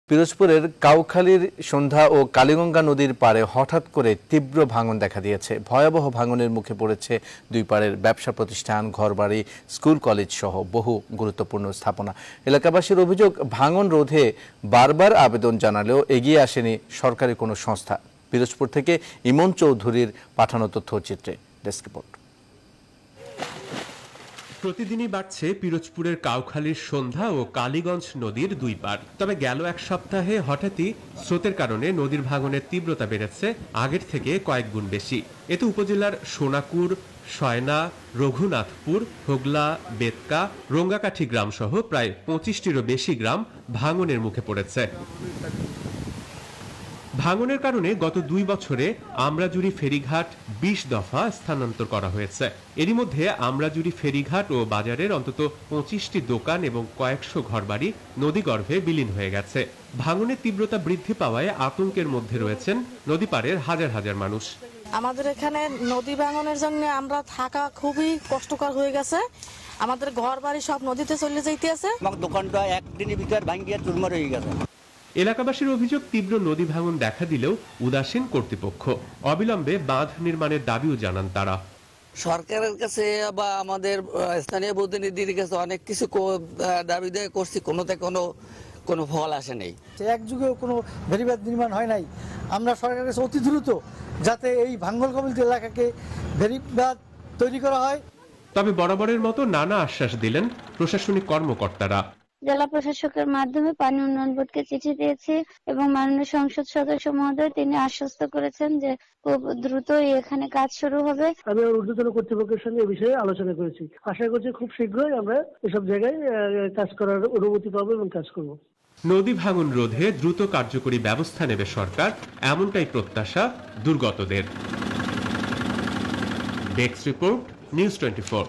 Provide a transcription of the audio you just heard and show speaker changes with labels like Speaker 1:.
Speaker 1: পিরোজপুরের কাউখালীর সন্ধ্যা ও কালীগঙ্গা নদীর পাড়ে হঠাৎ করে তীব্র ভাঙন দেখা দিয়েছে। ভয়াবহ ভাঙনের মুখে পড়েছে দুই পাড়ের ব্যবসা প্রতিষ্ঠান, ঘরবাড়ি, স্কুল কলেজ সহ বহু গুরুত্বপূর্ণ স্থাপনা। এলাকাবাসীর অভিযোগ, ভাঙন রোধে বারবার আবেদন জানালেও এগিয়ে আসেনি সরকারি কোনো সংস্থা। পিরোজপুর থেকে ইমন চৌধুরীর পাঠানো তথ্যচিত্রে ডেস্ক রিপোর্ট।
Speaker 2: প্রতিদিনই বাড়ছে পিরোজপুরের কাউখালীর সন্ধ্যা ও কালীগঞ্জ নদীর দুই পাড়। তবে গেল এক সপ্তাহে হঠাৎই স্রোতের কারণে নদীর ভাঙনের তীব্রতা বেড়েছে আগের থেকে কয়েক গুণ বেশি। এতে উপজেলার সোনাকুর, শয়না, রঘুনাথপুর, হোগলা, বেতকা, রঙ্গাকাঠি গ্রাম সহ প্রায় 25টিরও বেশি গ্রাম ভাঙনের মুখে পড়েছে। ভাঙনের কারণে গত 2 বছরে আমরাজুরি ফেরিঘাট 20 দফা স্থানান্তর করা হয়েছে। এরই মধ্যে আমরাজুরি ফেরিঘাট ও বাজারের অন্তত 25টি দোকান এবং কয়েকশো ঘরবাড়ি নদীগর্ভে বিলীন হয়ে গেছে। ভাঙনের তীব্রতা বৃদ্ধি পাওয়ায় আতঙ্কের মধ্যে রয়েছেন নদী পাড়ের হাজার হাজার মানুষ।
Speaker 3: আমাদের এখানে নদী ভাঙনের জন্য আমরা থাকা খুবই কষ্টকর হয়ে গেছে। আমাদের ঘরবাড়ি সব নদীতে চলে যাইতেছে।
Speaker 4: আমার দোকানটা একদিনের ভিতর ভাঙিয়ে চুরমার হয়ে গেছে।
Speaker 2: এলাকাবাসীর অভিযোগ, তীব্র নদী ভাঙন দেখা দিলেও উদাসীন কর্তৃপক্ষ। অবিলম্বে বাঁধ নির্মাণের দাবিও জানান তারা।
Speaker 4: সরকারের কাছে বা আমাদের স্থানীয় প্রতিনিধির কাছে অনেক কিছু দাবি দেয় করছি, কোনো ফল আসে নাই।
Speaker 5: এক যুগেও কোনো ভেরিবাদ নির্মাণ হয় নাই। আমরা সরকারের কাছে অতি দ্রুত যাতে এই ভাঙ্গল কবলিত এলাকাকে ভেরিবাদ তৈরি করা হয়।
Speaker 2: তবে বরাবরের মতো নানা আশ্বাস দিলেন প্রশাসনিক কর্মকর্তারা।
Speaker 6: জেলা প্রশাসকের মাধ্যমে পানি উন্নয়ন বোর্ডকে চিঠি দিয়েছি এবং মাননীয় সংসদ সদস্য মহোদয় তিনি আশ্বস্ত করেছেন যে খুব দ্রুতই এখানে কাজ শুরু হবে।
Speaker 5: আমি ঊর্ধ্বতন কর্তৃপক্ষের সঙ্গে এই বিষয়ে আলোচনা করেছি। আশা করছি খুব শীঘ্রই আমরা এসব জায়গায় কাজ করার অনুমতি পাবো এবং কাজ করব।
Speaker 2: নদী ভাঙন রোধে দ্রুত কার্যকরী ব্যবস্থা নেবে সরকার, এমনটাই প্রত্যাশা দুর্গতদের। Desk report, news 24।